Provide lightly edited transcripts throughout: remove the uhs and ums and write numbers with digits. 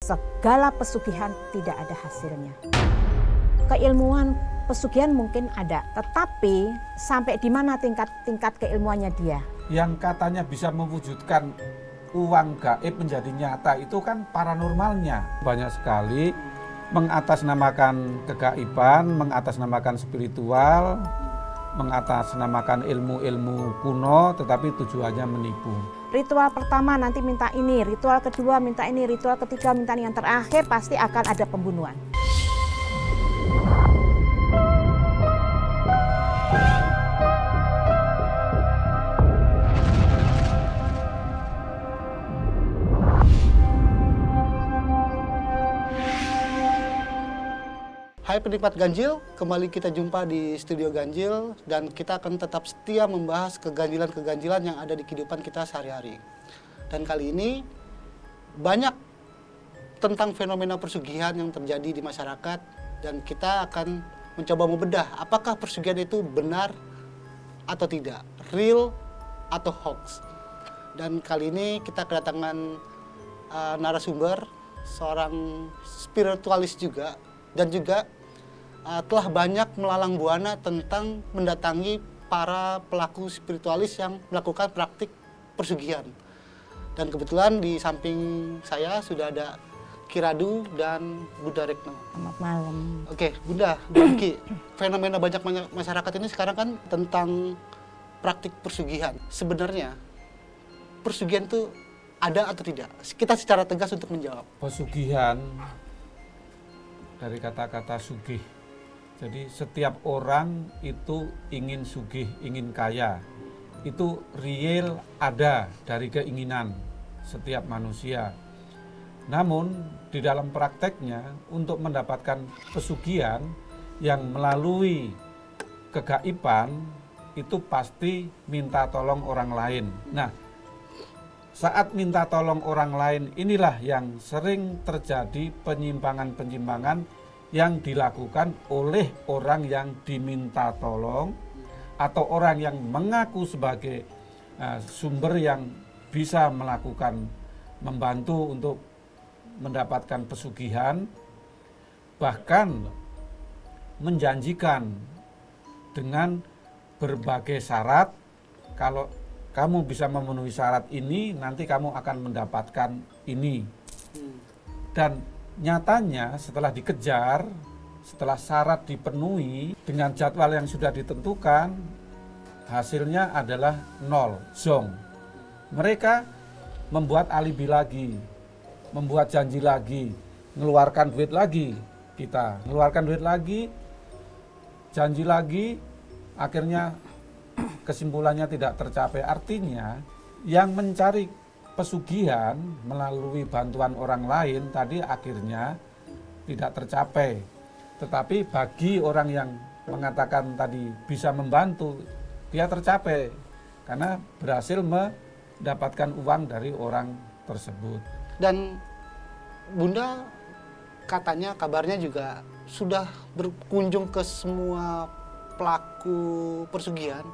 segala pesugihan tidak ada hasilnya. Keilmuan pesugihan mungkin ada, tetapi sampai di mana tingkat keilmuannya dia? Yang katanya bisa mewujudkan uang gaib menjadi nyata itu kan paranormalnya. Banyak sekali mengatasnamakan kegaiban, mengatasnamakan spiritual, mengatasnamakan ilmu-ilmu kuno, tetapi tujuannya menipu. Ritual pertama nanti minta ini, ritual kedua minta ini, ritual ketiga minta ini, yang terakhir pasti akan ada pembunuhan. Hai penikmat ganjil, kembali kita jumpa di studio ganjil dan kita akan tetap setia membahas keganjilan-keganjilan yang ada di kehidupan kita sehari-hari. Dan kali ini banyak tentang fenomena pesugihan yang terjadi di masyarakat dan kita akan mencoba membedah apakah pesugihan itu benar atau tidak, real atau hoax. Dan kali ini kita kedatangan narasumber, seorang spiritualis juga, dan juga telah banyak melalang buana tentang mendatangi para pelaku spiritualis yang melakukan praktik persugihan. Dan kebetulan di samping saya sudah ada Kiradu dan Bunda Retno. Selamat malam. Oke, Bunda, Ki, fenomena banyak masyarakat ini sekarang kan tentang praktik persugihan. Sebenarnya persugihan itu ada atau tidak? Kita secara tegas untuk menjawab. Pesugihan dari kata-kata sugih. Jadi setiap orang itu ingin sugih, ingin kaya. Itu real ada dari keinginan setiap manusia. Namun di dalam prakteknya untuk mendapatkan pesugihan yang melalui kegaiban itu pasti minta tolong orang lain. Nah, saat minta tolong orang lain inilah yang sering terjadi penyimpangan-penyimpangan yang dilakukan oleh orang yang diminta tolong atau orang yang mengaku sebagai sumber yang bisa melakukan, membantu untuk mendapatkan pesugihan, bahkan menjanjikan dengan berbagai syarat. Kalau kamu bisa memenuhi syarat ini, nanti kamu akan mendapatkan ini. Dan nyatanya setelah dikejar, setelah syarat dipenuhi dengan jadwal yang sudah ditentukan, hasilnya adalah nol, zong. Mereka membuat alibi lagi, membuat janji lagi, mengeluarkan duit lagi, kita mengeluarkan duit lagi, janji lagi, akhirnya kesimpulannya tidak tercapai. Artinya yang mencari pesugihan melalui bantuan orang lain tadi akhirnya tidak tercapai. Tetapi bagi orang yang mengatakan tadi bisa membantu, dia tercapai karena berhasil mendapatkan uang dari orang tersebut. Dan Bunda katanya kabarnya juga sudah berkunjung ke semua pelaku persugihan.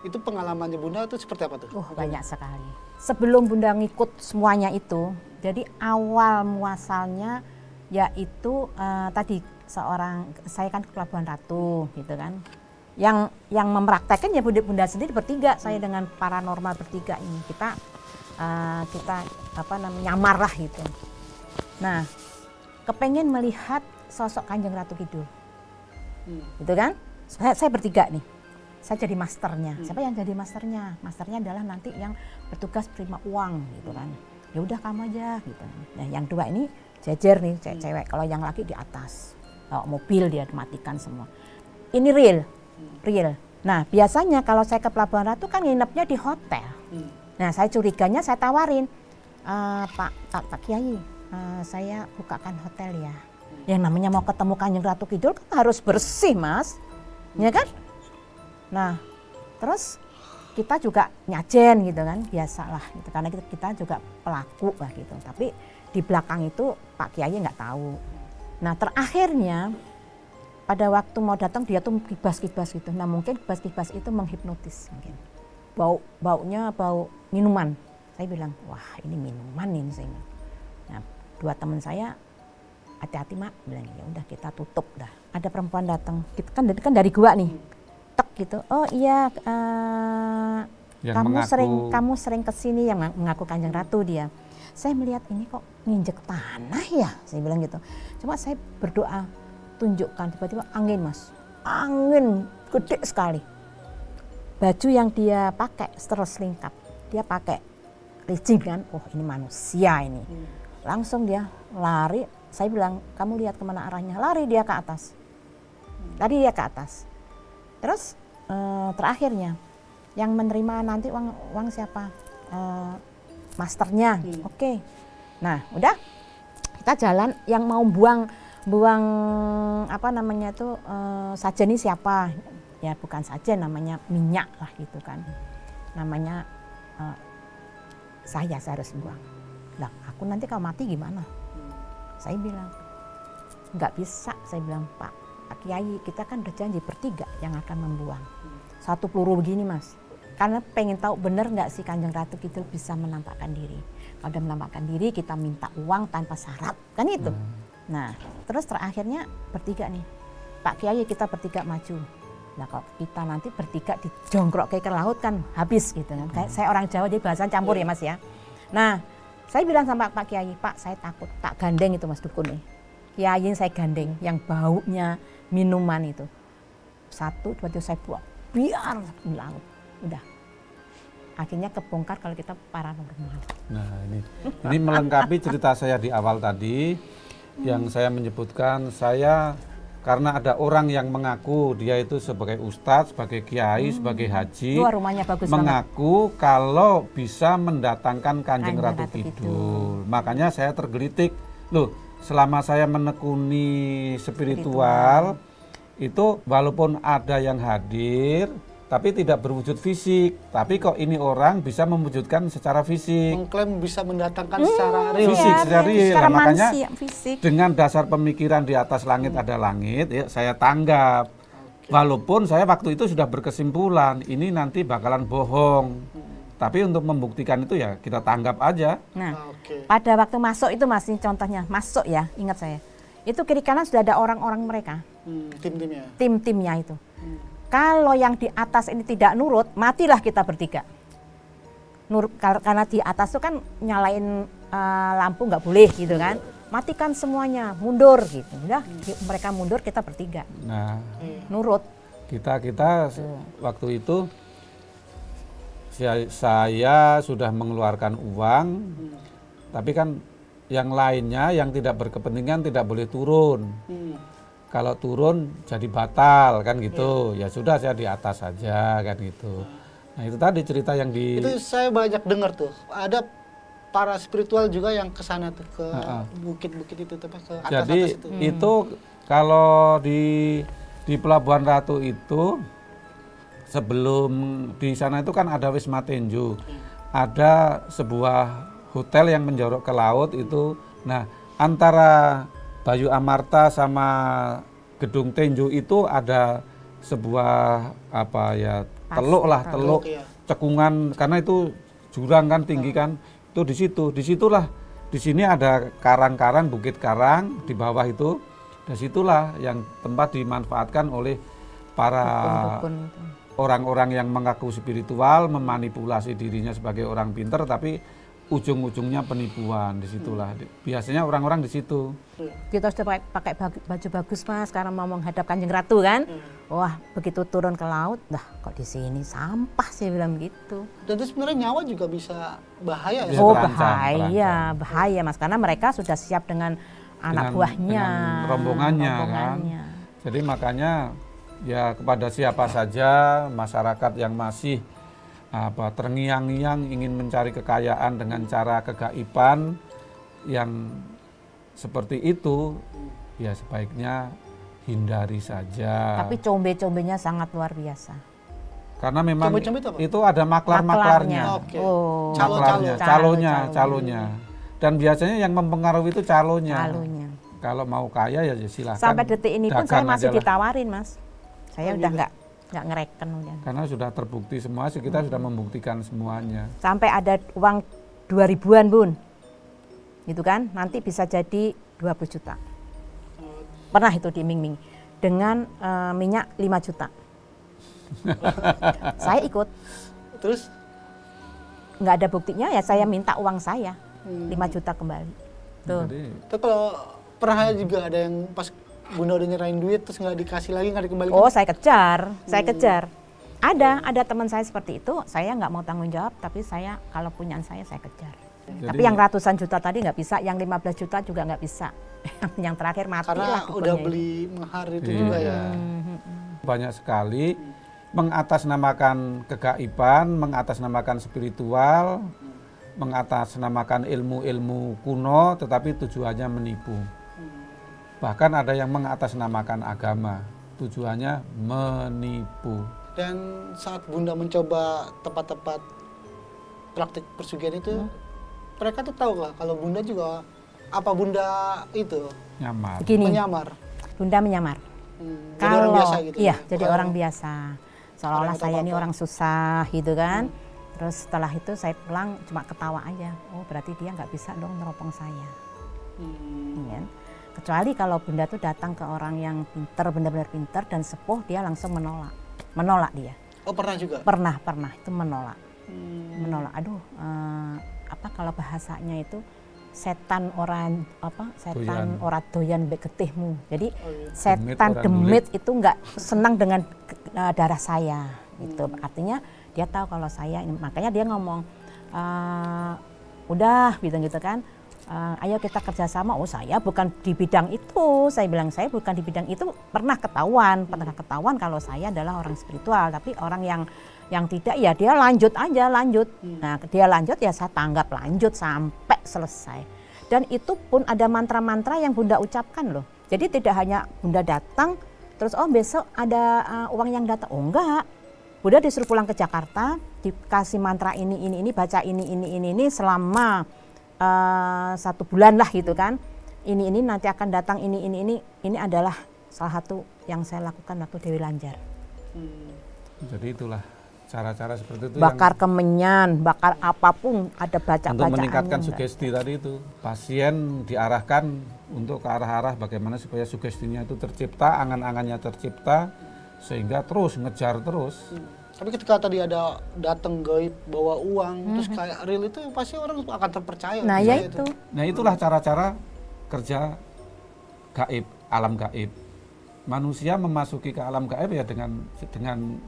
Itu pengalamannya Bunda itu seperti apa tuh? Banyak sekali. Sebelum Bunda ngikut semuanya itu, jadi awal muasalnya yaitu tadi saya kan ke Pelabuhan Ratu gitu kan. Yang mempraktekkan ya Bunda sendiri bertiga, saya dengan paranormal bertiga ini. Kita nyamar lah gitu. Nah, kepengen melihat sosok Kanjeng Ratu Kidul. Gitu kan? Saya bertiga nih. Saya jadi masternya. Siapa yang jadi masternya? Masternya adalah nanti yang bertugas terima uang gitu kan. Ya udah kamu aja gitu. Nah, yang dua ini jejer nih cewek. Kalau yang laki di atas. Bawa mobil dia matikan semua. Ini real. Nah, biasanya kalau saya ke Pelabuhan Ratu kan nginepnya di hotel. Nah, saya curiganya saya tawarin, Pak Kiai, saya bukakan hotel ya. Yang namanya mau ketemu Kanjeng Ratu Kidul kan harus bersih, Mas. Ya kan? Nah, terus kita juga nyajen gitu kan, biasalah gitu. Karena kita juga pelaku lah gitu. Tapi di belakang itu Pak Kiai nggak tahu. Nah, terakhirnya pada waktu mau datang dia tuh kibas-kibas gitu. Nah, mungkin kibas-kibas itu menghipnotis mungkin. Baunya bau minuman. Saya bilang, wah ini minuman ini saya. Nah, dua teman saya, hati-hati mak, bilang ya udah kita tutup dah. Ada perempuan datang, kita kan dari gua nih, tek gitu. Oh iya, kamu sering kesini, yang mengaku Kanjeng Ratu dia. Saya melihat ini kok nginjek tanah ya, saya bilang gitu. Cuma saya berdoa, tunjukkan, tiba-tiba angin mas, angin gede sekali. Baju yang dia pakai terus lengkap, dia pakai licin kan, oh ini manusia ini. Langsung dia lari, saya bilang kamu lihat kemana arahnya, lari dia ke atas. Lari dia ke atas. Terus terakhirnya, yang menerima nanti uang siapa? Masternya, oke. Nah udah, kita jalan, yang mau buang apa namanya itu sajen ini siapa? Ya bukan sajen, namanya minyak lah gitu kan. Namanya saya harus buang. Lah aku nanti kalau mati gimana? Saya bilang nggak bisa, saya bilang Pak Kiai, kita kan udah janji bertiga yang akan membuang. 1 peluru begini mas. Karena pengen tahu bener nggak sih Kanjeng Ratu Kidul bisa menampakkan diri. Kalau udah menampakkan diri, kita minta uang tanpa syarat, kan itu. Nah, terus terakhirnya bertiga nih, Pak Kiai kita bertiga maju. Nah kalau kita nanti bertiga dijongkrok ke laut kan habis gitu kan. Kayak saya orang Jawa jadi bahasa campur ya mas ya. Nah, saya bilang sama Pak Kiai, Pak saya takut, tak gandeng itu mas dukun nih. Kiai saya gandeng, yang baunya minuman itu. 1, 2, 3 saya buang, biar di laut. Udah. Akhirnya kebongkar kalau kita paranormal. Nah ini melengkapi cerita saya di awal tadi, yang saya menyebutkan saya karena ada orang yang mengaku dia itu sebagai ustadz, sebagai kiai, sebagai haji, rumahnya bagus mengaku banget. Kalau bisa mendatangkan Kanjeng Ratu Kidul. Makanya saya tergelitik, loh selama saya menekuni spiritual itu walaupun ada yang hadir, tapi tidak berwujud fisik. Tapi kok ini orang bisa mewujudkan secara fisik. Mengklaim bisa mendatangkan secara real. Fisik, secara real. Secara makanya fisik. Dengan dasar pemikiran di atas langit ada langit, ya saya tanggap. Walaupun saya waktu itu sudah berkesimpulan, ini nanti bakalan bohong. Tapi untuk membuktikan itu ya kita tanggap aja. Nah, pada waktu masuk itu masih contohnya, masuk ya, ingat saya. Itu kiri kanan sudah ada orang-orang mereka. Tim-timnya. Tim-timnya itu. Kalau yang di atas ini tidak nurut, matilah kita bertiga. Karena di atas itu kan nyalain lampu nggak boleh gitu kan. Matikan semuanya, mundur gitu. Udah, mereka mundur, kita bertiga. Nah, nurut. Kita waktu itu saya sudah mengeluarkan uang, tapi kan yang lainnya yang tidak berkepentingan tidak boleh turun. Kalau turun jadi batal kan gitu. Ya sudah saya di atas saja kan gitu. Nah itu tadi cerita yang di... Itu saya banyak dengar tuh. Ada para spiritual juga yang ke sana tuh, ke bukit-bukit itu, ke atas-atas itu. Jadi itu kalau di Pelabuhan Ratu itu, sebelum di sana itu kan ada Wisma Tenjo. Ada sebuah hotel yang menjorok ke laut itu. Nah antara Bayu Amarta sama Gedung Tenjo itu ada sebuah apa ya, teluk cekungan, karena itu jurang kan tinggi kan, itu disitulah di sini ada karang-karang, bukit karang di bawah itu, dan situlah yang tempat dimanfaatkan oleh para orang-orang yang mengaku spiritual, memanipulasi dirinya sebagai orang pintar tapi ujung-ujungnya penipuan. Disitulah biasanya orang-orang di situ. Kita sudah pakai baju bagus mas, karena mau menghadap Kanjeng Ratu kan. Wah begitu turun ke laut, dah kok di sini sampah sih bilang gitu. Dan itu sebenarnya nyawa juga bisa bahaya ya. Oh bahaya mas, karena mereka sudah siap dengan anak buahnya, dengan rombongannya kan. Jadi makanya ya kepada siapa saja masyarakat yang masih terngiang-ngiang ingin mencari kekayaan dengan cara kegaiban yang seperti itu, ya sebaiknya hindari saja. Tapi combe-combenya sangat luar biasa. Karena memang itu ada maklar-maklarnya. Calonnya. Dan biasanya yang mempengaruhi itu calonnya. Kalau mau kaya ya silahkan. Sampai detik ini pun saya masih ditawarin mas. Saya udah nggak ngereken udah. Karena sudah terbukti semua, kita sudah membuktikan semuanya. Sampai ada uang 2000-an bun. gitu kan, nanti bisa jadi 20 juta. Pernah itu diiming-iming dengan minyak 5 juta. Saya ikut. Terus? Nggak ada buktinya, ya saya minta uang saya 5 juta kembali. Tuh. Itu kalau pernah juga ada yang pas Bunda udah nyerahin duit terus nggak dikasih lagi, nggak dikembalikan? Oh, saya kejar, saya kejar. Ada teman saya seperti itu. Saya nggak mau tanggung jawab, tapi saya kalau punyaan saya kejar. Jadi, tapi yang ratusan juta tadi nggak bisa, yang 15 juta juga nggak bisa. Yang terakhir mati karena lah. Udah beli mahar itu juga ya. Banyak sekali mengatasnamakan kegaiban, mengatasnamakan spiritual, mengatasnamakan ilmu-ilmu kuno, tetapi tujuannya menipu. Bahkan ada yang mengatasnamakan agama, tujuannya menipu. Dan saat Bunda mencoba tempat-tempat praktik persugihan itu, mereka tuh tahu nggak kalau Bunda juga, apa Bunda itu Nyamar. Begini, menyamar? Bunda menyamar. Jadi orang biasa gitu. Iya, ya? jadi orang biasa. Seolah-olah saya ini apa-apa. orang susah gitu kan. Terus setelah itu saya pulang cuma ketawa aja. Oh, berarti dia nggak bisa dong neropong saya. Ya. Kecuali kalau Bunda tuh datang ke orang yang pinter, benar-benar pinter dan sepuh, dia langsung menolak. Menolak dia. Oh, pernah juga? Pernah itu menolak. Menolak. Aduh, apa kalau bahasanya itu setan orang ora doyan mbek getihmu. Jadi setan demit itu nggak senang dengan darah saya. Itu artinya dia tahu kalau saya ini, makanya dia ngomong udah gitu kan. Ayo kita kerjasama. Oh, saya bukan di bidang itu. Saya bilang saya bukan di bidang itu. Pernah ketahuan kalau saya adalah orang spiritual, tapi orang yang tidak, ya dia lanjut aja. Nah, dia lanjut, ya saya tanggap lanjut sampai selesai. Dan itu pun ada mantra-mantra yang Bunda ucapkan loh. Jadi tidak hanya Bunda datang terus oh besok ada uang yang datang. Oh enggak. Bunda disuruh pulang ke Jakarta, dikasih mantra ini baca ini selama 1 bulan lah gitu kan. Ini nanti akan datang ini adalah salah satu yang saya lakukan waktu Dewi Lanjar. Jadi itulah cara-cara seperti itu bakar kemenyan, bakar apapun ada baca-bacaan. Untuk meningkatkan sugesti tadi itu, pasien diarahkan untuk ke arah-arah bagaimana supaya sugestinya itu tercipta, angan-angannya tercipta, sehingga terus ngejar terus. Tapi ketika tadi ada datang gaib bawa uang, terus kayak real itu pasti orang akan terpercaya. Nah ya itu. Nah itulah cara-cara kerja gaib, alam gaib. Manusia memasuki ke alam gaib ya dengan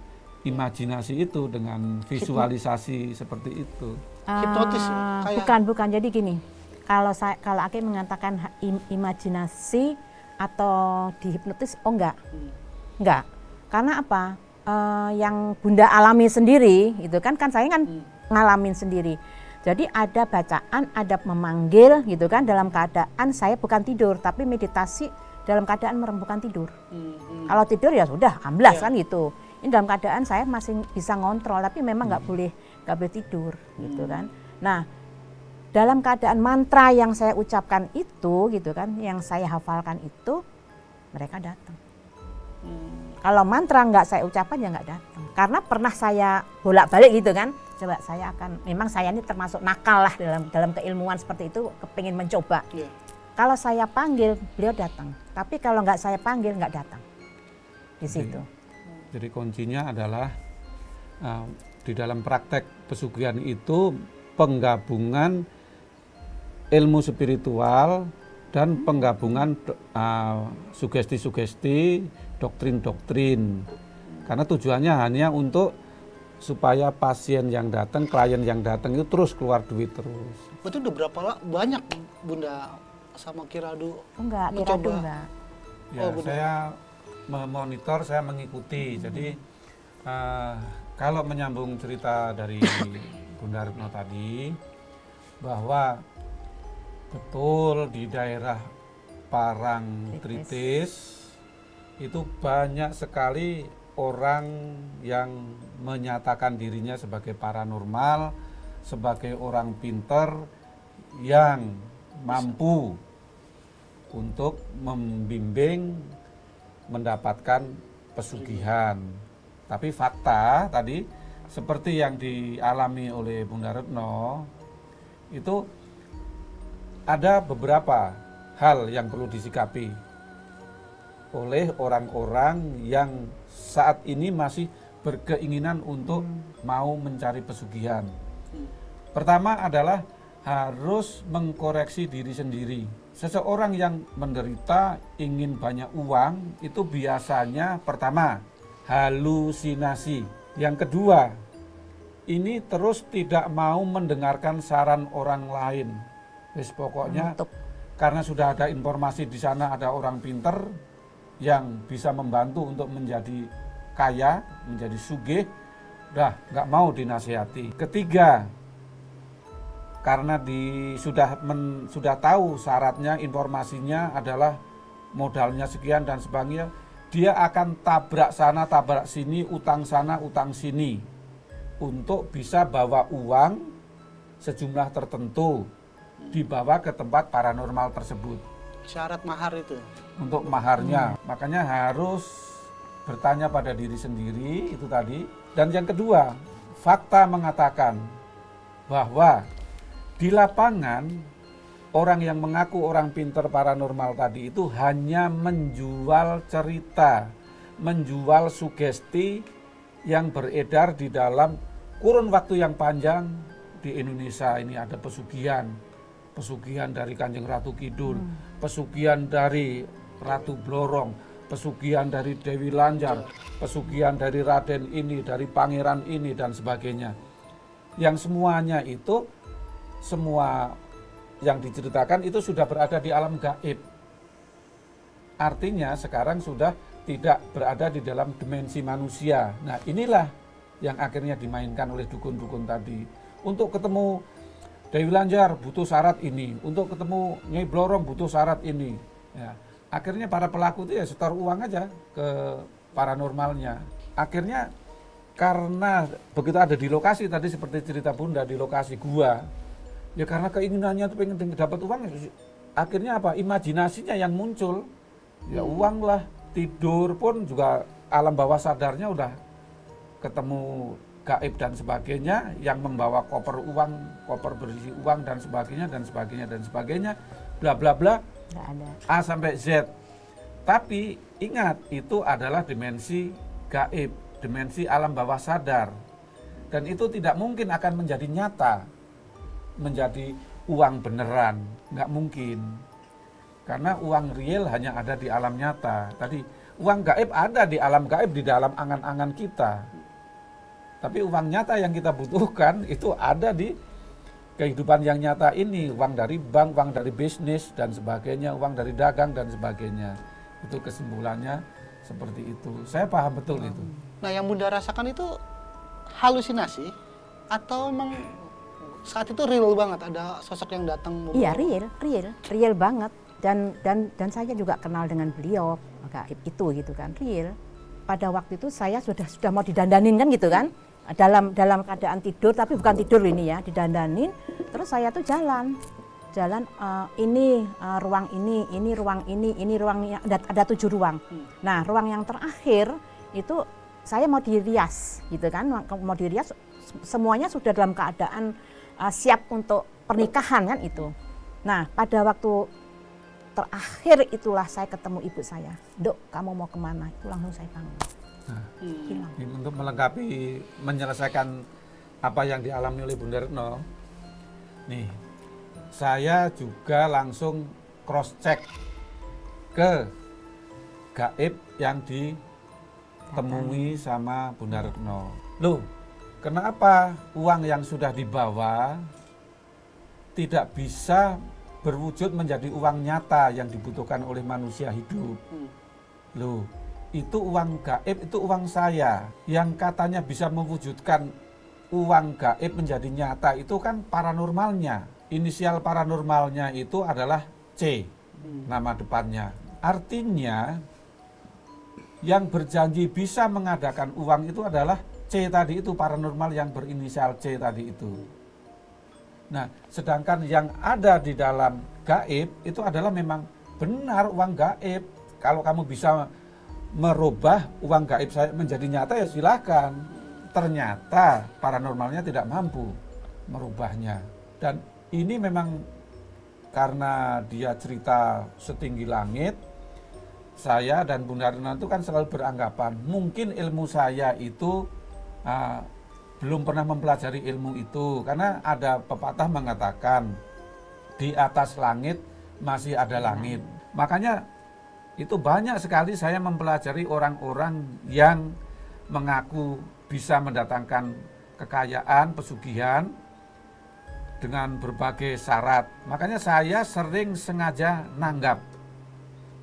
imajinasi itu, dengan visualisasi seperti itu. Hipnotis kayak... Bukan. Jadi gini, kalau Aki mengatakan imajinasi atau dihipnotis, oh enggak. Karena apa? Yang Bunda alami sendiri, itu kan saya kan ngalamin sendiri. Jadi ada bacaan, ada memanggil gitu kan, dalam keadaan saya bukan tidur, tapi meditasi dalam keadaan bukan tidur. Kalau tidur ya sudah amblas kan gitu. Ini dalam keadaan saya masih bisa ngontrol, tapi memang nggak boleh tidur gitu kan. Nah, dalam keadaan mantra yang saya ucapkan itu gitu kan, yang saya hafalkan itu, mereka datang. Kalau mantra nggak saya ucapkan ya nggak datang. Karena pernah saya bolak-balik gitu kan. Coba saya memang saya ini termasuk nakal lah dalam keilmuan seperti itu, kepingin mencoba. Kalau saya panggil beliau datang, tapi kalau nggak saya panggil nggak datang. Di situ. Jadi kuncinya adalah di dalam praktek pesugihan itu penggabungan ilmu spiritual dan penggabungan sugesti-sugesti, doktrin-doktrin. Karena tujuannya hanya untuk supaya pasien yang datang, klien yang datang itu terus keluar duit terus. Betul, udah berapa banyak Bunda sama Kiradu? Enggak, Kiradu enggak. Ya, saya memonitor, saya mengikuti. Jadi kalau menyambung cerita dari Bunda Retno tadi, bahwa betul di daerah Parangtritis itu banyak sekali orang yang menyatakan dirinya sebagai paranormal, sebagai orang pinter yang mampu untuk membimbing mendapatkan pesugihan. Tapi fakta tadi seperti yang dialami oleh Bunda Retno itu ada beberapa hal yang perlu disikapi oleh orang-orang yang saat ini masih berkeinginan untuk mau mencari pesugihan. Pertama adalah harus mengkoreksi diri sendiri. Seseorang yang menderita ingin banyak uang itu biasanya pertama halusinasi. Yang kedua, ini terus tidak mau mendengarkan saran orang lain. Wis pokoknya karena sudah ada informasi di sana ada orang pinter yang bisa membantu untuk menjadi kaya, menjadi sugih, udah nggak mau dinasihati. Ketiga, karena sudah tahu syaratnya, informasinya adalah modalnya sekian dan sebagainya, dia akan tabrak sana, tabrak sini, utang sana, utang sini, untuk bisa bawa uang sejumlah tertentu dibawa ke tempat paranormal tersebut. Syarat mahar itu. Untuk maharnya, makanya harus bertanya pada diri sendiri itu tadi. Dan yang kedua, fakta mengatakan bahwa di lapangan orang yang mengaku orang pinter paranormal tadi itu hanya menjual cerita, menjual sugesti yang beredar di dalam kurun waktu yang panjang di Indonesia. Ini ada pesugihan dari Kanjeng Ratu Kidul, pesugihan dari Ratu Blorong, pesugihan dari Dewi Lanjar, pesugihan dari Raden ini, dari Pangeran ini dan sebagainya. Yang semuanya itu, semua yang diceritakan itu sudah berada di alam gaib. Artinya sekarang sudah tidak berada di dalam dimensi manusia. Nah, inilah yang akhirnya dimainkan oleh dukun-dukun tadi. Untuk ketemu Dewi Lanjar butuh syarat ini, untuk ketemu Nyai Blorong butuh syarat ini. Ya, akhirnya para pelaku itu ya setor uang aja ke paranormalnya. Akhirnya karena begitu ada di lokasi tadi seperti cerita Bunda di lokasi gua, ya karena keinginannya tuh pengen dapat uang, akhirnya apa? Imajinasinya yang muncul. Ya uang lah, tidur pun juga alam bawah sadarnya udah ketemu gaib dan sebagainya yang membawa koper uang, koper berisi uang dan sebagainya dan sebagainya dan sebagainya, bla bla bla. Nggak ada. A sampai Z. Tapi ingat, itu adalah dimensi gaib, dimensi alam bawah sadar. Dan itu tidak mungkin akan menjadi nyata, menjadi uang beneran, nggak mungkin. Karena uang real hanya ada di alam nyata. Tadi uang gaib ada di alam gaib, di dalam angan-angan kita. Tapi uang nyata yang kita butuhkan itu ada di kehidupan yang nyata ini. Uang dari bank, uang dari bisnis dan sebagainya, uang dari dagang dan sebagainya. Itu kesimpulannya seperti itu. Saya paham betul itu. Nah, yang Bunda rasakan itu halusinasi atau memang saat itu real banget ada sosok yang datang? Iya, real banget. Dan saya juga kenal dengan beliau gaib itu gitu kan, real. Pada waktu itu saya sudah mau didandanin kan gitu kan, dalam keadaan tidur, tapi bukan tidur ini ya, didandanin. Terus saya tuh jalan ini ruang ini ruang ini ruang ini, ada 7 ruang. Nah, ruang yang terakhir itu saya mau dirias gitu kan, mau dirias, semuanya sudah dalam keadaan siap untuk pernikahan kan itu. Nah, pada waktu terakhir itulah saya ketemu ibu saya. Dok, kamu mau kemana? Itu langsung saya bangun. Nah, Hilang. untuk melengkapi, menyelesaikan apa yang dialami oleh Bunda Retno, nih, saya juga langsung cross check ke gaib yang ditemui sama Bunda Retno. Loh, kenapa uang yang sudah dibawa tidak bisa berwujud menjadi uang nyata yang dibutuhkan oleh manusia hidup? Loh, itu uang gaib, itu uang saya. Yang katanya bisa mewujudkan uang gaib menjadi nyata itu kan paranormalnya. Inisial paranormalnya itu adalah C, nama depannya. Artinya yang berjanji bisa mengadakan uang itu adalah C tadi itu, paranormal yang berinisial C tadi itu. Nah, sedangkan yang ada di dalam gaib itu adalah memang benar uang gaib. Kalau kamu bisa merubah uang gaib saya menjadi nyata ya silakan. Ternyata paranormalnya tidak mampu merubahnya. Dan ini memang karena dia cerita setinggi langit, saya dan Bunda Rina itu kan selalu beranggapan mungkin ilmu saya itu belum pernah mempelajari ilmu itu, karena ada pepatah mengatakan di atas langit masih ada langit. Makanya itu banyak sekali saya mempelajari orang-orang yang mengaku bisa mendatangkan kekayaan, pesugihan dengan berbagai syarat. Makanya saya sering sengaja nanggap.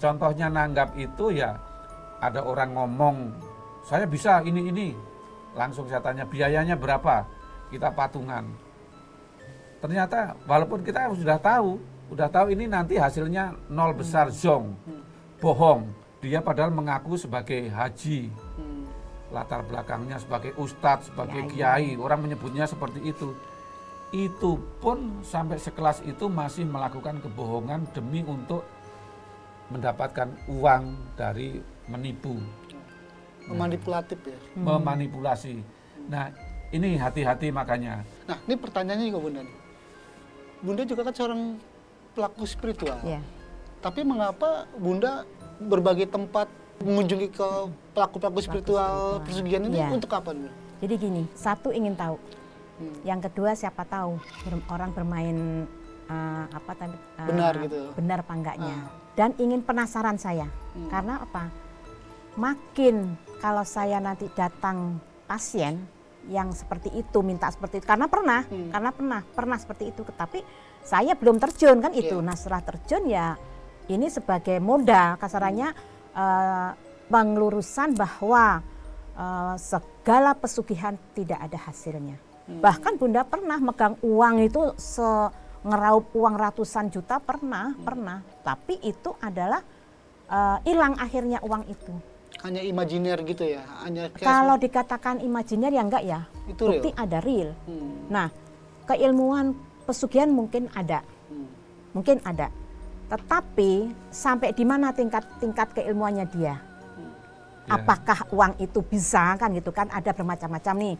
Contohnya nanggap itu ya, ada orang ngomong, saya bisa ini. Langsung saya tanya biayanya berapa, kita patungan. Ternyata walaupun kita sudah tahu ini nanti hasilnya nol besar, zong, bohong. Dia padahal mengaku sebagai haji, latar belakangnya sebagai ustadz, sebagai kiai, orang menyebutnya seperti itu. Itu pun sampai sekelas itu masih melakukan kebohongan demi untuk mendapatkan uang dari menipu. Memanipulatif ya. Memanipulasi. Nah, ini hati-hati makanya. Nah, ini pertanyaannya juga Bunda nih. Bunda juga kan seorang pelaku spiritual. Yeah. Tapi mengapa Bunda berbagai tempat mengunjungi ke pelaku-pelaku spiritual pesugihan ini untuk apa Bunda? Jadi gini, satu ingin tahu. Yang kedua siapa tahu orang bermain benar gitu. Benar apa enggaknya. Dan ingin penasaran saya. Karena apa? Makin kalau saya nanti datang pasien yang seperti itu, minta seperti itu, karena pernah seperti itu, tapi saya belum terjun kan itu. Nah, setelah terjun ya ini sebagai modal kasarannya pengelurusan bahwa segala pesugihan tidak ada hasilnya. Bahkan Bunda pernah megang uang itu ngeraup uang ratusan juta pernah. Tapi itu adalah hilang akhirnya uang itu. Hanya imajiner gitu ya? Kalau dikatakan imajiner ya enggak ya, itu bukti real. ada real. Nah, keilmuan pesugihan mungkin ada. Tetapi sampai di mana tingkat keilmuannya dia? Apakah uang itu bisa kan gitu kan, ada bermacam-macam nih.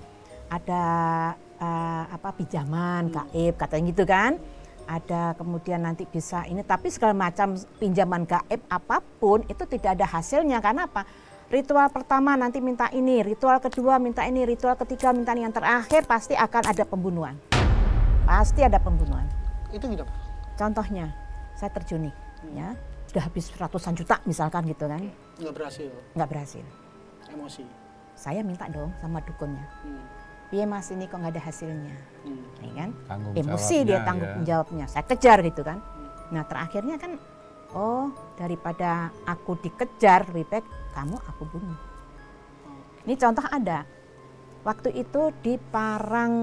Ada pinjaman gaib katanya gitu kan. Ada kemudian nanti bisa ini, tapi segala macam pinjaman gaib apapun itu tidak ada hasilnya. Karena apa? Ritual pertama nanti minta ini, ritual kedua minta ini, ritual ketiga minta ini, yang terakhir pasti akan ada pembunuhan. Pasti ada pembunuhan. Itu gimana? Contohnya, saya terjun nih, ya, sudah habis ratusan juta misalkan gitu kan. Nggak berhasil. Nggak berhasil. Emosi. Saya minta dong sama dukunnya. Iya Mas, ini kok nggak ada hasilnya, ya kan? Tanggung Emosi dia tanggung jawabnya. Saya kejar gitu kan. Nah terakhirnya kan, daripada aku dikejar, lebih baik kamu aku bunuh. Ini contoh ada. Waktu itu di Parang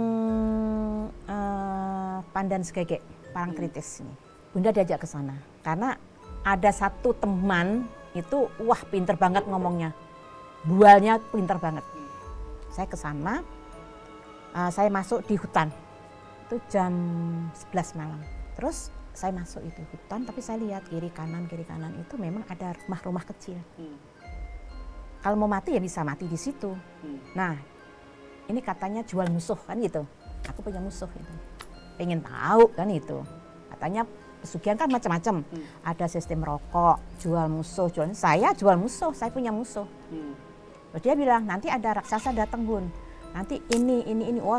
Pandan Segege, Parang Kritis ini. Bunda diajak ke sana karena ada satu teman itu, wah pinter banget ngomongnya, bualnya pinter banget. Saya ke sana. Saya masuk di hutan, itu jam 11 malam. Terus saya masuk itu hutan, tapi saya lihat kiri kanan itu memang ada rumah-rumah kecil. Kalau mau mati ya bisa mati di situ. Nah, ini katanya jual musuh kan gitu. Aku punya musuh itu. Pengen tahu kan itu. Katanya pesugihan kan macam-macam. Ada sistem rokok, jual musuh, saya jual musuh, saya punya musuh. Terus dia bilang nanti ada raksasa datang Bun. Nanti ini,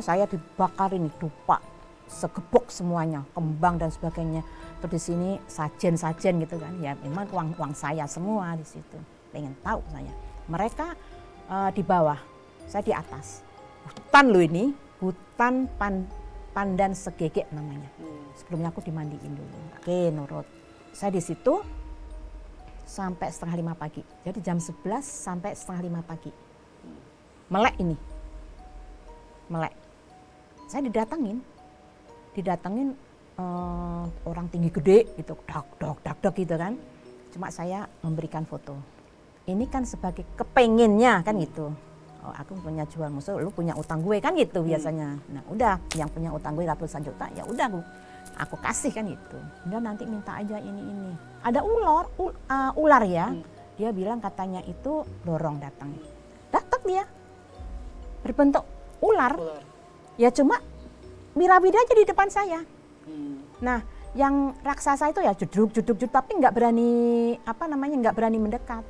saya dibakarin dupa, segebok semuanya, kembang dan sebagainya. Terus di sini sajen gitu kan, ya memang uang saya semua di situ. Pengen tahu saya. Mereka di bawah, saya di atas. Hutan loh ini, hutan Pandan Segege namanya. Sebelumnya aku dimandiin dulu. Oke, nurut. Saya di situ sampai 4:30 pagi. Jadi jam 11 sampai 4:30 pagi. Melek ini. Saya didatengin orang tinggi gede gitu, dak gitu kan. Cuma saya memberikan foto. Ini kan sebagai kepengennya kan gitu. Oh, aku punya jual musuh, lu punya utang gue kan gitu biasanya. Nah udah, yang punya utang gue ratusan juta ya udah aku kasih kan gitu. Udah nanti minta aja ini. Ada ular ya. Dia bilang katanya itu dorong datang dia berbentuk ular. Ya cuma bira-bira aja di depan saya. Nah yang raksasa itu ya juduk, tapi nggak berani nggak berani mendekat.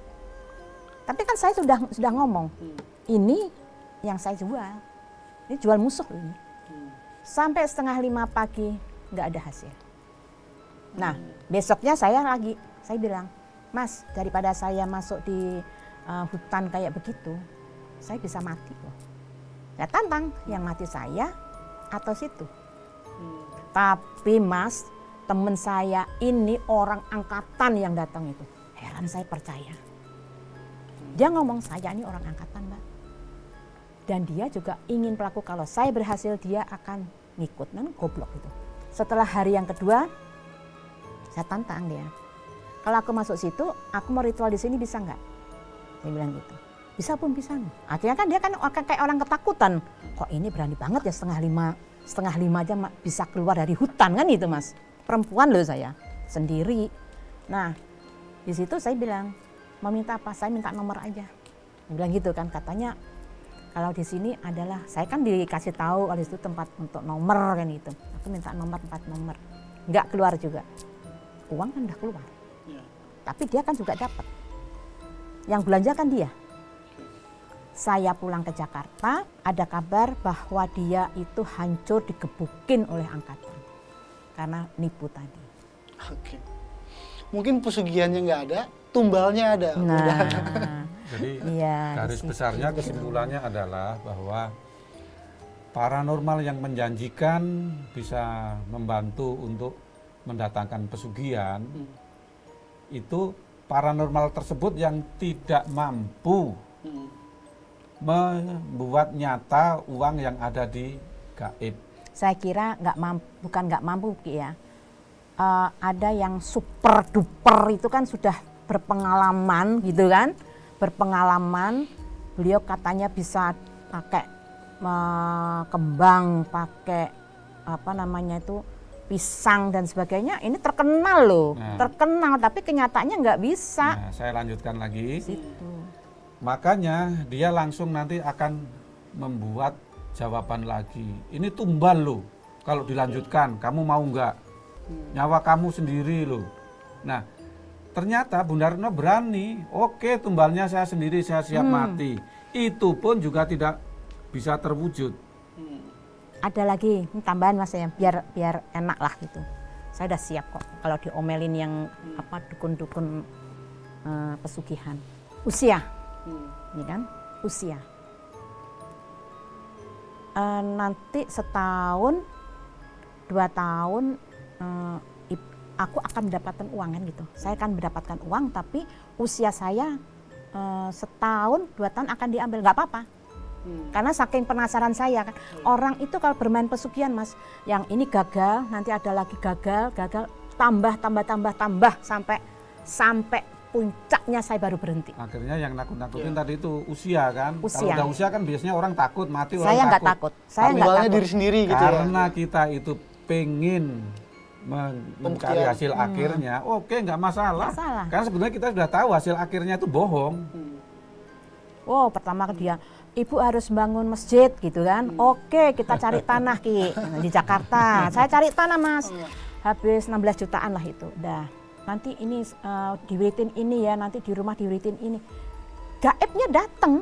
Tapi kan saya sudah ngomong, ini yang saya jual, ini jual musuh ini. Sampai 4:30 pagi nggak ada hasil. Nah besoknya saya bilang, Mas, daripada saya masuk di hutan kayak begitu, saya bisa mati loh. Ya tantang, yang mati saya atau situ. Tapi Mas, temen saya ini orang angkatan yang datang itu. Heran saya percaya. Dia ngomong, saya ini orang angkatan, Mbak. Dan dia juga ingin pelaku, kalau saya berhasil dia akan ngikut. Nah, goblok itu. Setelah hari yang kedua, saya tantang dia. Kalau aku masuk situ, aku mau ritual di sini bisa nggak? Saya bilang gitu. Bisa pun bisa. Akhirnya kan dia kan kayak orang ketakutan. Kok ini berani banget ya 4:30 aja bisa keluar dari hutan kan itu Mas. Perempuan loh saya, sendiri. Nah di situ saya bilang, mau minta apa? Saya minta nomor aja. Dia bilang gitu kan, katanya kalau di sini adalah, saya kan dikasih tahu kalau itu tempat untuk nomor kan gitu. Aku minta nomor 4 nomor. Nggak keluar juga. Uang kan udah keluar. Ya. Tapi dia kan juga dapat. Yang belanja kan dia. Saya pulang ke Jakarta, ada kabar bahwa dia itu hancur digebukin oleh angkatan. Karena nipu tadi. Oke. Mungkin pesugihannya nggak ada, tumbalnya ada. Nah, jadi iya, garis besarnya kesimpulannya adalah bahwa paranormal yang menjanjikan bisa membantu untuk mendatangkan pesugihan, itu paranormal tersebut yang tidak mampu membuat nyata uang yang ada di gaib. Saya kira bukan nggak mampu ya. Ada yang super duper itu kan sudah berpengalaman gitu kan. Berpengalaman, beliau katanya bisa pakai kembang, pakai pisang dan sebagainya. Ini terkenal loh, terkenal, tapi kenyataannya nggak bisa. Nah, saya lanjutkan lagi. Situ. Makanya dia langsung nanti akan membuat jawaban lagi. Ini tumbal loh, kalau dilanjutkan, kamu mau nggak? Nyawa kamu sendiri loh. Nah, ternyata Bunda Retno berani, oke tumbalnya saya sendiri, saya siap mati. Itu pun juga tidak bisa terwujud. Ada lagi tambahan Mas ya, biar enak lah gitu. Saya udah siap kok kalau diomelin yang dukun-dukun pesugihan. Usia, ini kan usia. Nanti setahun, 2 tahun aku akan mendapatkan uang kan gitu. Saya akan mendapatkan uang, tapi usia saya setahun, 2 tahun akan diambil, nggak apa-apa. Karena saking penasaran saya kan, orang itu kalau bermain pesugihan Mas, yang ini gagal, nanti ada lagi gagal, tambah sampai puncaknya saya baru berhenti. Akhirnya yang nakut-nakutin tadi itu usia kan. Usia. Kalau udah usia kan biasanya orang takut, mati orang saya takut. Nggak takut. Saya nggak takut. Diri sendiri gitu ya. Karena kita itu pengen mencari hasil akhirnya, oke nggak masalah. Karena sebenarnya kita sudah tahu hasil akhirnya itu bohong. Oh, pertama dia, ibu harus bangun masjid gitu kan. Oke, kita cari tanah Ki di Jakarta. Saya cari tanah Mas. Habis 16 jutaan lah itu. Dah. Nanti ini diwiritin ini ya, nanti di rumah diwiritin ini. Gaibnya datang,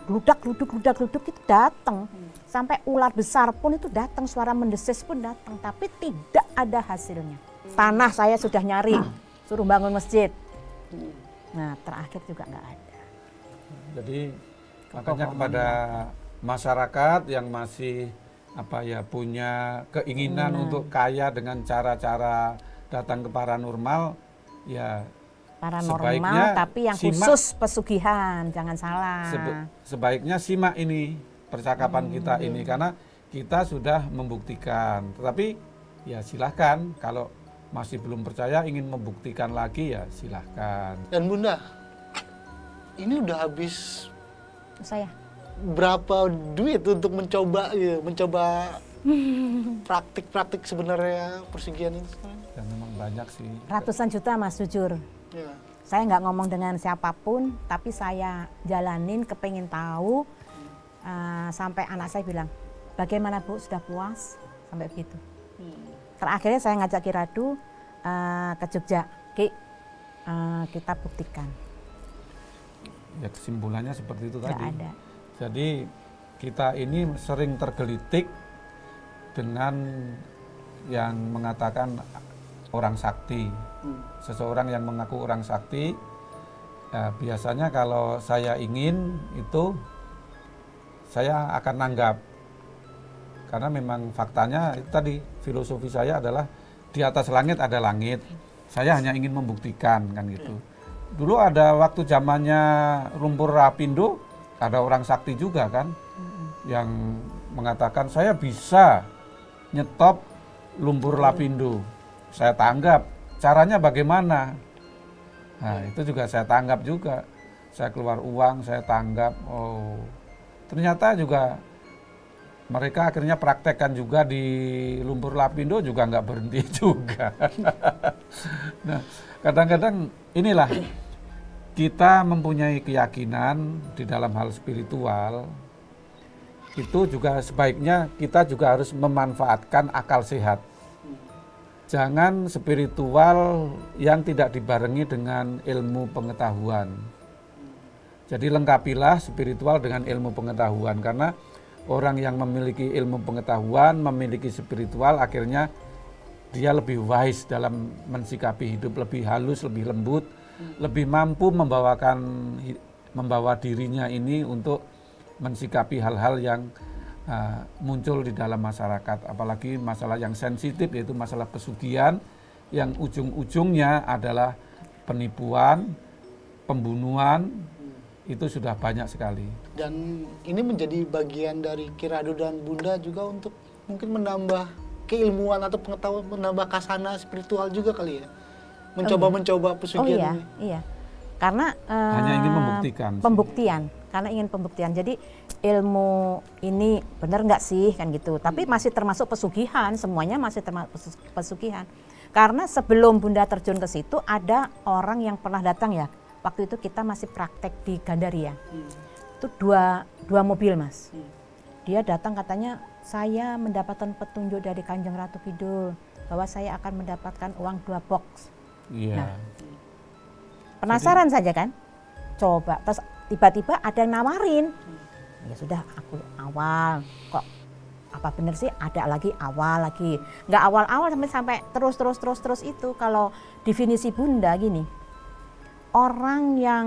gludak itu datang. Sampai ular besar pun itu datang, suara mendesis pun datang, tapi tidak ada hasilnya. Tanah saya sudah nyari, suruh bangun masjid. Nah, terakhir juga nggak ada. Jadi makanya kepada masyarakat yang masih punya keinginan untuk kaya dengan cara-cara datang ke paranormal, ya paranormal tapi yang khusus pesugihan, jangan salah. Sebaiknya simak ini percakapan kita ini, karena kita sudah membuktikan. Tetapi ya silahkan, kalau masih belum percaya ingin membuktikan lagi ya silahkan. Dan Bunda, ini udah habis saya berapa duit untuk mencoba praktik-praktik sebenarnya persugihan itu? Dan memang banyak sih. Ratusan juta Mas, jujur. Ya. Saya nggak ngomong dengan siapapun, tapi saya jalanin, kepengin tahu. Sampai anak saya bilang, bagaimana Bu, sudah puas? Sampai begitu. akhirnya saya ngajak Ki Radu ke Jogja, Ki, kita buktikan. Ya kesimpulannya seperti itu Nggak tadi. ada. Jadi kita ini sering tergelitik dengan yang mengatakan orang sakti. Seseorang yang mengaku orang sakti, biasanya kalau saya ingin itu saya akan nanggap. Karena memang faktanya itu tadi, filosofi saya adalah di atas langit ada langit. Saya hanya ingin membuktikan kan gitu. Dulu ada waktu zamannya Lumpur Lapindo, ada orang sakti juga kan, yang mengatakan saya bisa nyetop lumpur Lapindo. Saya tanggap. Caranya bagaimana? Nah, itu juga saya tanggap juga. Saya keluar uang, saya tanggap. Oh, ternyata juga mereka akhirnya praktekkan juga di lumpur Lapindo juga nggak berhenti juga. Nah, kadang-kadang inilah kita mempunyai keyakinan di dalam hal spiritual, itu juga sebaiknya kita juga harus memanfaatkan akal sehat. Jangan spiritual yang tidak dibarengi dengan ilmu pengetahuan. Jadi lengkapilah spiritual dengan ilmu pengetahuan, karena orang yang memiliki ilmu pengetahuan, memiliki spiritual, akhirnya dia lebih wise dalam mensikapi hidup, lebih halus, lebih lembut, lebih mampu membawa dirinya ini untuk mensikapi hal-hal yang muncul di dalam masyarakat, apalagi masalah yang sensitif, yaitu masalah pesugihan yang ujung-ujungnya adalah penipuan, pembunuhan, itu sudah banyak sekali. Dan ini menjadi bagian dari Ki Radu dan Bunda juga untuk mungkin menambah keilmuan atau pengetahuan, menambah kasana spiritual juga kali ya. Mencoba pesugihan ini. Iya. Karena hanya ingin membuktikan. Pembuktian, karena ingin pembuktian. Jadi ilmu ini benar nggak sih kan gitu. Tapi masih termasuk pesugihan, semuanya masih termasuk pesugihan. Karena sebelum Bunda terjun ke situ ada orang yang pernah datang ya. Waktu itu kita masih praktek di Gandaria. Itu dua mobil, Mas. Dia datang katanya, saya mendapatkan petunjuk dari Kanjeng Ratu Kidul bahwa saya akan mendapatkan uang 2 box. Iya. Nah, penasaran saja kan? Coba, terus tiba-tiba ada yang nawarin. Ya sudah, aku awal kok apa bener sih, ada lagi awal lagi. Nggak awal-awal sampai terus itu. Kalau definisi Bunda gini, orang yang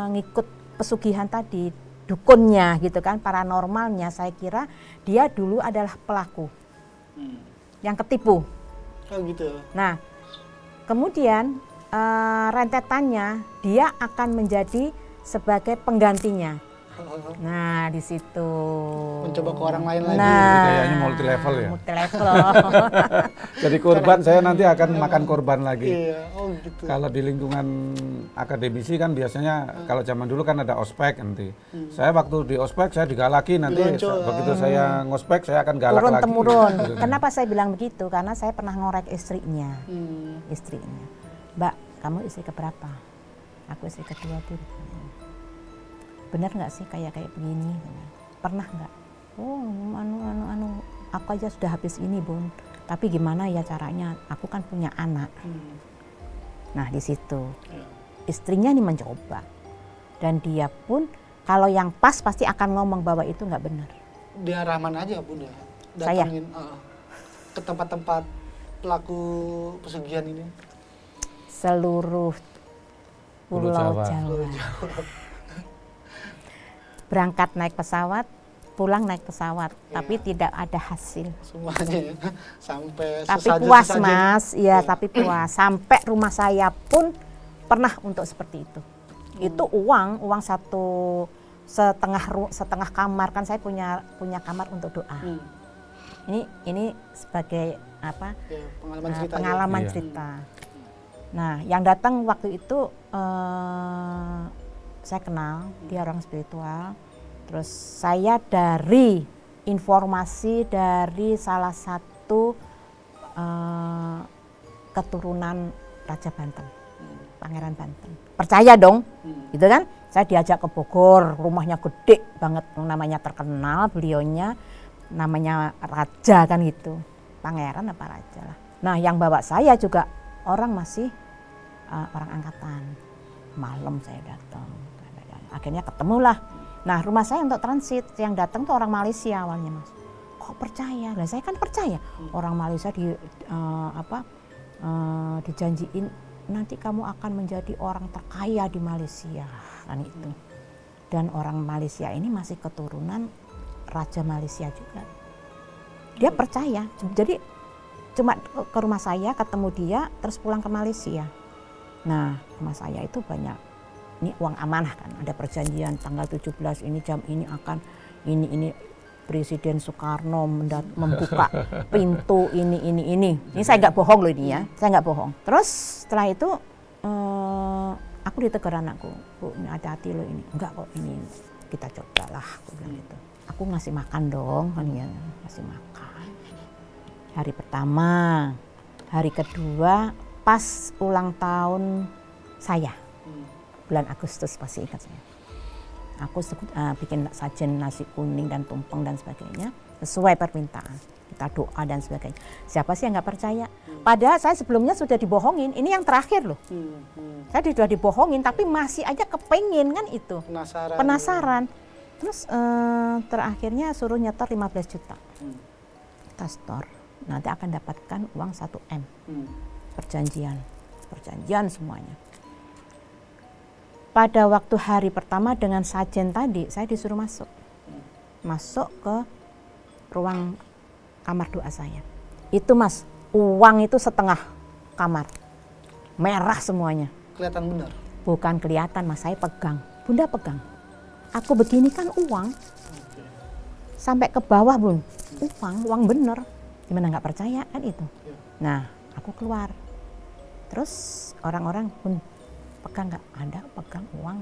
ngikut pesugihan tadi, dukunnya gitu kan, paranormalnya, saya kira dia dulu adalah pelaku yang ketipu. Oh gitu. Nah, kemudian rentetannya dia akan menjadi sebagai penggantinya. Nah, di situ. Mencoba ke orang lain lagi. Nah, kayaknya multi level ya. Multi level. Jadi korban, saya nanti akan makan korban lagi. Iya, oh gitu. Kalau di lingkungan akademisi kan biasanya kalau zaman dulu kan ada ospek nanti. Saya waktu di ospek saya digalaki, nanti begitu saya ngospek saya akan galak turun lagi. temurun. Kenapa saya bilang begitu? Karena saya pernah ngorek istrinya. Istrinya. Mbak, kamu istri keberapa? Aku istri kedua, Bu. Benar nggak sih kayak begini? Pernah nggak? Oh, aku aja sudah habis ini, Bun. Tapi gimana ya caranya? Aku kan punya anak. Nah, di situ istrinya nih mencoba, dan dia pun kalau yang pas pasti akan ngomong bahwa itu nggak benar. Dia Rahman aja, Bunda. Saya Datangin ke tempat-tempat pelaku pesugihan ini. Seluruh Pulau Jawa. Berangkat naik pesawat, pulang naik pesawat, tapi tidak ada hasil. Semuanya sampai tapi puas, Mas. Iya, tapi puas. Sampai rumah saya pun pernah untuk seperti itu. Itu uang setengah kamar, kan saya punya kamar untuk doa. Ini sebagai apa? Ya, pengalaman cerita. Nah, yang datang waktu itu saya kenal, dia orang spiritual. Terus saya dari informasi dari salah satu keturunan Raja Banten, Pangeran Banten. Percaya dong, gitu kan? Saya diajak ke Bogor, rumahnya gede banget, namanya terkenal, beliaunya namanya Raja kan gitu. pangeran apa raja lah. Nah yang bawa saya juga orang masih orang angkatan. Malam saya datang, akhirnya ketemulah. Nah rumah saya untuk transit, yang datang tuh orang Malaysia awalnya Mas. Kok percaya? Lah saya kan percaya. Orang Malaysia dijanjiin nanti kamu akan menjadi orang terkaya di Malaysia kan itu. Dan orang Malaysia ini masih keturunan Raja Malaysia juga. Dia percaya. Jadi cuma ke rumah saya ketemu dia terus pulang ke Malaysia. Nah, rumah saya itu banyak, ini uang amanah kan, ada perjanjian tanggal 17 ini jam ini akan ini Presiden Soekarno membuka pintu ini. Ini saya nggak bohong loh ini ya, saya nggak bohong. Terus setelah itu aku ditegur anakku, Bu ini hati-hati loh ini, enggak kok ini kita cobalah, aku bilang gitu. Aku ngasih makan dong, kan ya, ngasih makan. Hari pertama, hari kedua, pas ulang tahun saya, bulan Agustus pasti ingat saya. Aku bikin sajen nasi kuning dan tumpeng dan sebagainya, sesuai permintaan. Kita doa dan sebagainya. Siapa sih yang nggak percaya? Padahal saya sebelumnya sudah dibohongin, ini yang terakhir loh. Saya sudah dibohongin, tapi masih aja kepengen kan itu. Penasaran. Terus terakhirnya suruh nyetor 15 juta. Kita store, nanti akan dapatkan uang 1 M. Perjanjian semuanya. Pada waktu hari pertama dengan sajen tadi, saya disuruh masuk ke ruang kamar doa saya. Itu Mas, uang itu setengah kamar, merah semuanya. Kelihatan benar? Bukan kelihatan Mas, saya pegang, Bunda pegang. Aku begini kan uang, sampai ke bawah Bun, uang bener. Gimana nggak percaya kan itu? Nah, aku keluar. Terus orang-orang pun pegang nggak? Ada pegang uang.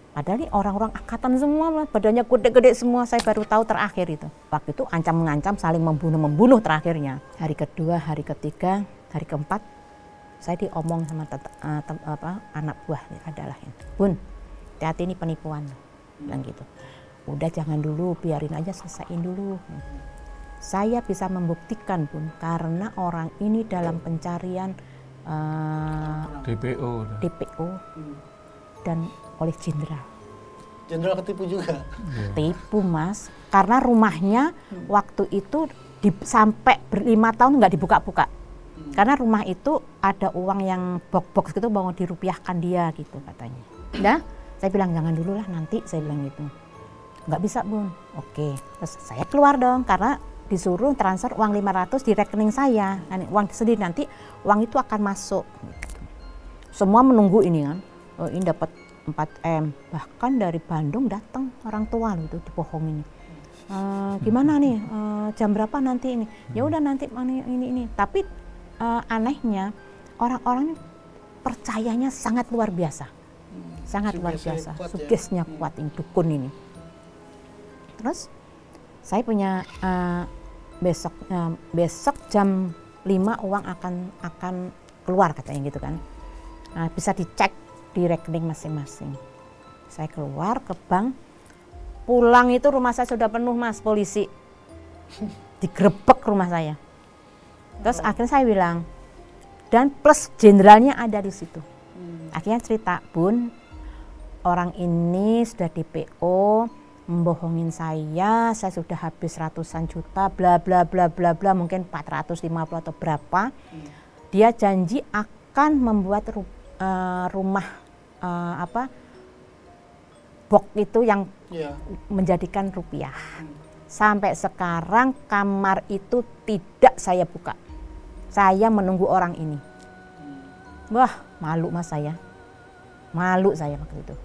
Padahal ini orang-orang angkatan semua, badannya gede-gede semua. Saya baru tahu terakhir itu. Waktu itu ancam-mengancam, saling membunuh terakhirnya. Hari kedua, hari ketiga, hari keempat, saya diomong sama anak buah adalah ini. Bun, hati-hati ini penipuan, bilang gitu. Udah jangan dulu, biarin aja selesaiin dulu. Saya bisa membuktikan Bun, karena orang ini dalam pencarian DPO dan oleh jenderal ketipu juga. Tipu Mas, karena rumahnya waktu itu sampai 5 tahun nggak dibuka-buka. Karena rumah itu ada uang yang box gitu mau dirupiahkan dia gitu katanya. Nah, saya bilang jangan dulu lah nanti, saya bilang gitu. Nggak bisa Bun. Oke, terus saya keluar dong karena disuruh transfer uang 500 di rekening saya. Uang sendiri nanti uang itu akan masuk. Semua menunggu ini kan. Oh, ini dapat 4 M. Bahkan dari Bandung datang orang tua loh itu dibohongin. Gimana nih? Jam berapa nanti ini? Ya udah nanti ini. Tapi anehnya orang-orang percayanya sangat luar biasa. Sangat luar biasa. Sugesnya kuat ini dukun ini. Terus saya punya besok jam 5 uang akan keluar katanya gitu kan. Nah, bisa dicek di rekening masing-masing. Saya keluar ke bank, pulang itu rumah saya sudah penuh Mas, polisi. Digerebek rumah saya. Terus akhirnya saya bilang, dan plus jenderalnya ada di situ. Akhirnya cerita, Bun, orang ini sudah DPO, membohongin saya sudah habis ratusan juta, bla bla bla bla bla, mungkin 450 atau berapa. Dia janji akan membuat rumah box itu yang menjadikan rupiah. Sampai sekarang kamar itu tidak saya buka. Saya menunggu orang ini. Wah, malu Mas saya. Malu saya waktu itu.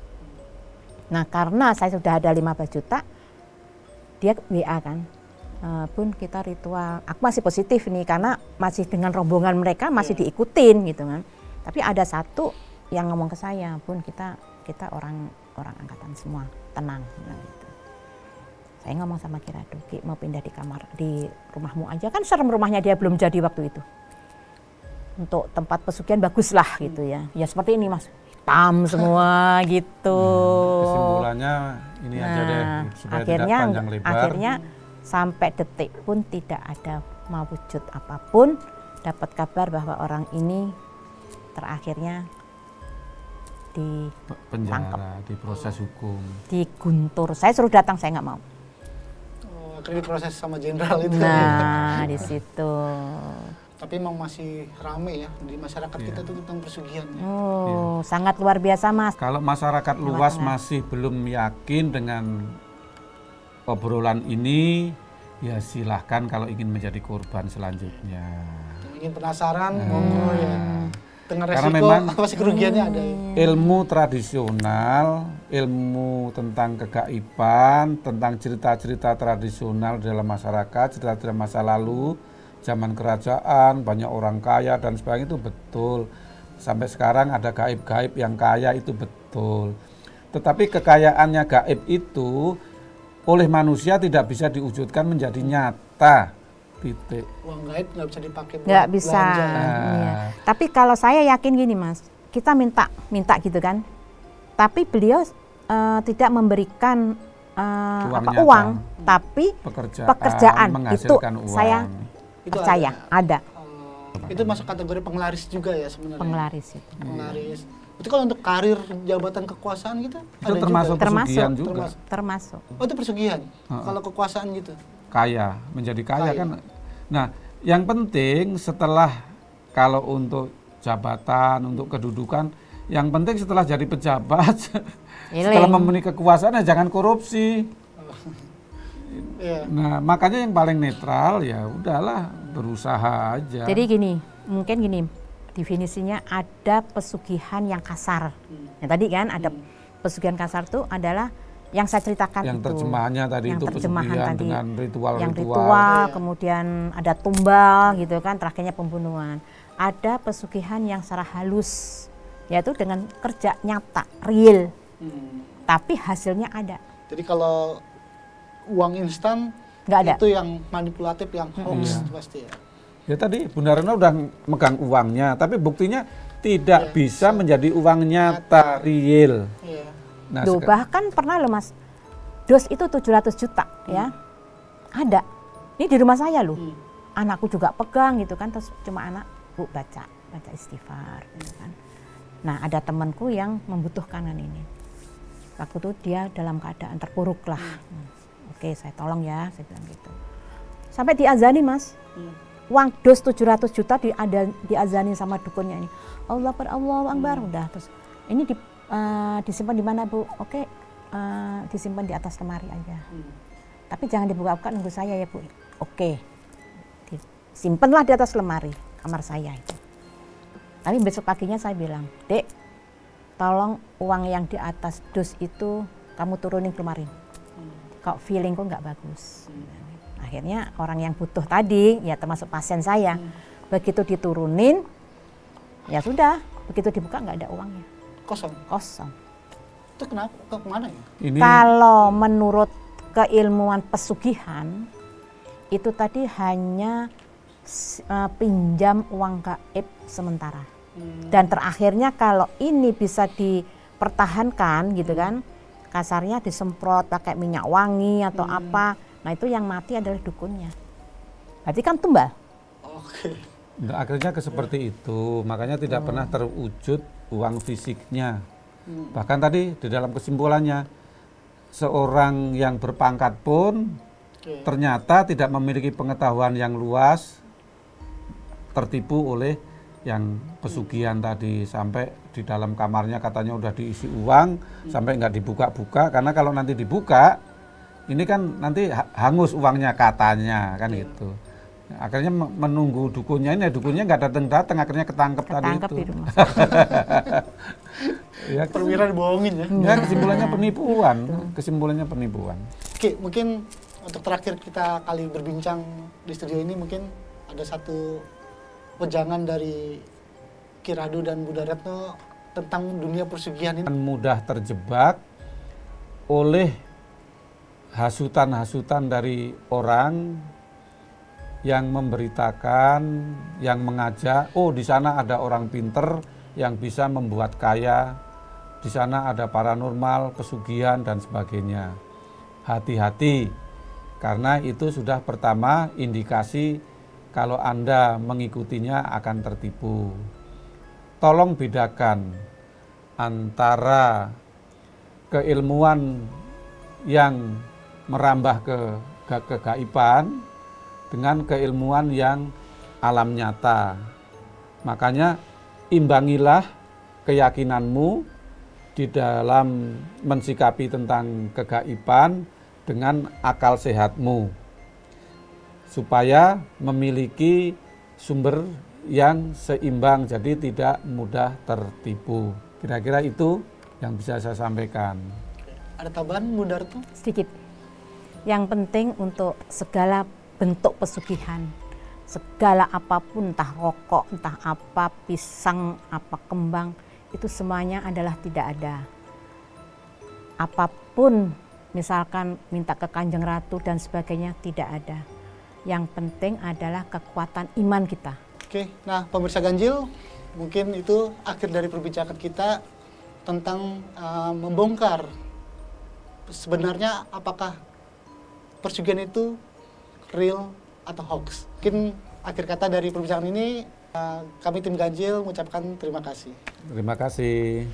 Nah, karena saya sudah ada 15 juta, dia WA kan, Bun kita ritual. Aku masih positif nih karena masih dengan rombongan mereka masih diikutin gitu kan. Tapi ada satu yang ngomong ke saya, Bun kita orang angkatan semua, tenang gitu. Saya ngomong sama Kiradu, Ki mau pindah di kamar di rumahmu aja, kan serem rumahnya dia belum jadi waktu itu. Untuk tempat pesugihan bagus lah gitu ya. Ya seperti ini Mas, hitam semua gitu. Kesimpulannya ini aja deh, supaya tidak panjang lebar. Akhirnya sampai detik pun tidak ada mau wujud apapun, dapat kabar bahwa orang ini terakhirnya ditangkap, penjara, diproses hukum. diguntur. Saya suruh datang, saya nggak mau. Oh, akhirnya diproses sama jenderal itu. Nah, di situ. Tapi emang masih rame ya di masyarakat Iya. kita tuh tentang pesugihan ya. Oh, sangat luar biasa, Mas. Kalau masyarakat Jawa luas Tengah. masih belum yakin dengan obrolan ini, ya silahkan kalau ingin menjadi korban selanjutnya. Yang ingin penasaran, monggo ya. Dengan Karena resiko memang apa sih kerugiannya ada ya. ilmu tradisional, ilmu tentang kegaiban, tentang cerita-cerita tradisional dalam masyarakat, cerita-cerita masa lalu, zaman kerajaan, banyak orang kaya dan sebagainya itu betul. Sampai sekarang ada gaib-gaib yang kaya itu betul. Tetapi kekayaannya gaib itu oleh manusia tidak bisa diwujudkan menjadi nyata. Titik. Uang gaib nggak bisa dipakai buat Nggak bisa. belanja ya. Iya. Tapi kalau saya yakin gini, Mas, kita minta gitu kan. Tapi beliau tidak memberikan Uang nyata. uang, tapi pekerjaan itu menghasilkan uang. saya Itu percaya ada Itu masuk kategori penglaris juga ya sebenarnya. penglaris itu. Penglaris. Itu kalau untuk karir jabatan kekuasaan gitu Itu ada termasuk juga. pesugihan Termasuk. juga. Termasuk. Oh, itu pesugihan. Kalau kekuasaan gitu. Kaya, menjadi kaya Kaya. kan. Nah, yang penting setelah kalau untuk jabatan, untuk kedudukan, yang penting setelah jadi pejabat, setelah memenuhi kekuasaan ya jangan korupsi. Iya. Nah, makanya yang paling netral ya udahlah berusaha aja. Jadi mungkin gini, definisinya ada pesugihan yang kasar. Yang tadi kan ada pesugihan kasar itu adalah yang saya ceritakan yang itu. terjemahannya tadi Yang itu terjemahan pesugihan tadi. dengan ritual-ritual. Yang ritual, kemudian ada tumbal gitu kan, terakhirnya pembunuhan. Ada pesugihan yang secara halus, yaitu dengan kerja nyata, real, tapi hasilnya ada. Jadi kalau uang instan Nggak ada. itu yang manipulatif, yang hoax pasti ya. Ya tadi Bunda Rena udah megang uangnya, tapi buktinya tidak bisa menjadi uang nyata real. Iya. Nah, Duh, bahkan pernah loh Mas, dos itu 700 juta ya, ada. Ini di rumah saya loh, anakku juga pegang gitu kan, terus cuma anak, Bu baca istighfar gitu kan. Nah ada temanku yang membutuhkan ini, waktu itu dia dalam keadaan terpuruk lah. Oke saya tolong ya, saya bilang gitu. Sampai diazani Mas, uang dos 700 juta diazani sama dukunnya ini. Allah Akbar, udah terus ini disimpan di mana Bu? Oke, disimpan di atas lemari aja. Tapi jangan dibuka-buka, nunggu saya ya Bu. Oke, disimpanlah di atas lemari kamar saya itu. Tapi besok paginya saya bilang, Dek, tolong uang yang di atas dus itu kamu turunin ke lemari. Kok feelingku nggak bagus. Akhirnya orang yang butuh tadi, ya termasuk pasien saya, begitu diturunin, ya sudah, begitu dibuka nggak ada uangnya. Kosong. Itu kenapa? Kemana ya? ini Kalau menurut keilmuan pesugihan, itu tadi hanya pinjam uang gaib sementara. Dan terakhirnya kalau ini bisa dipertahankan gitu kan, kasarnya disemprot pakai minyak wangi atau apa, nah itu yang mati adalah dukunnya. Berarti kan tumbal. Oke. nah, akhirnya seperti itu, makanya tidak pernah terwujud uang fisiknya. Bahkan tadi di dalam kesimpulannya, seorang yang berpangkat pun ternyata tidak memiliki pengetahuan yang luas, tertipu oleh yang pesugihan tadi, sampai di dalam kamarnya katanya udah diisi uang, sampai nggak dibuka-buka, karena kalau nanti dibuka ini kan nanti hangus uangnya katanya kan gitu. Akhirnya menunggu dukunnya, ini dukunnya nggak datang, akhirnya ketangkep tadi itu. Di rumah. Ya, Perwira dibohongin ya. ya kesimpulannya penipuan. Oke, mungkin untuk terakhir kita kali berbincang di studio ini, mungkin ada satu wejangan dari Ki Radu dan Bunda Retno tentang dunia persugihan ini. Mudah terjebak oleh hasutan-hasutan dari orang yang memberitakan, yang mengajak, oh di sana ada orang pinter yang bisa membuat kaya, di sana ada paranormal, pesugihan dan sebagainya. Hati-hati, karena itu sudah pertama indikasi kalau Anda mengikutinya akan tertipu. Tolong bedakan antara keilmuan yang merambah ke kegaiban dengan keilmuan yang alam nyata. Makanya imbangilah keyakinanmu di dalam mensikapi tentang kegaiban dengan akal sehatmu, supaya memiliki sumber yang seimbang, jadi tidak mudah tertipu. Kira-kira itu yang bisa saya sampaikan. Ada tambahan Bu Darto? Sedikit. Yang penting untuk segala bentuk pesugihan, segala apapun, entah rokok, entah apa, pisang, apa kembang, itu semuanya adalah tidak ada. Apapun, misalkan minta ke Kanjeng Ratu dan sebagainya, tidak ada. Yang penting adalah kekuatan iman kita. Oke, nah pemirsa Ganjil, mungkin itu akhir dari perbincangan kita tentang membongkar sebenarnya apakah persugihan itu real atau hoax. Mungkin akhir kata dari perbincangan ini, kami tim Ganjil mengucapkan terima kasih. Terima kasih.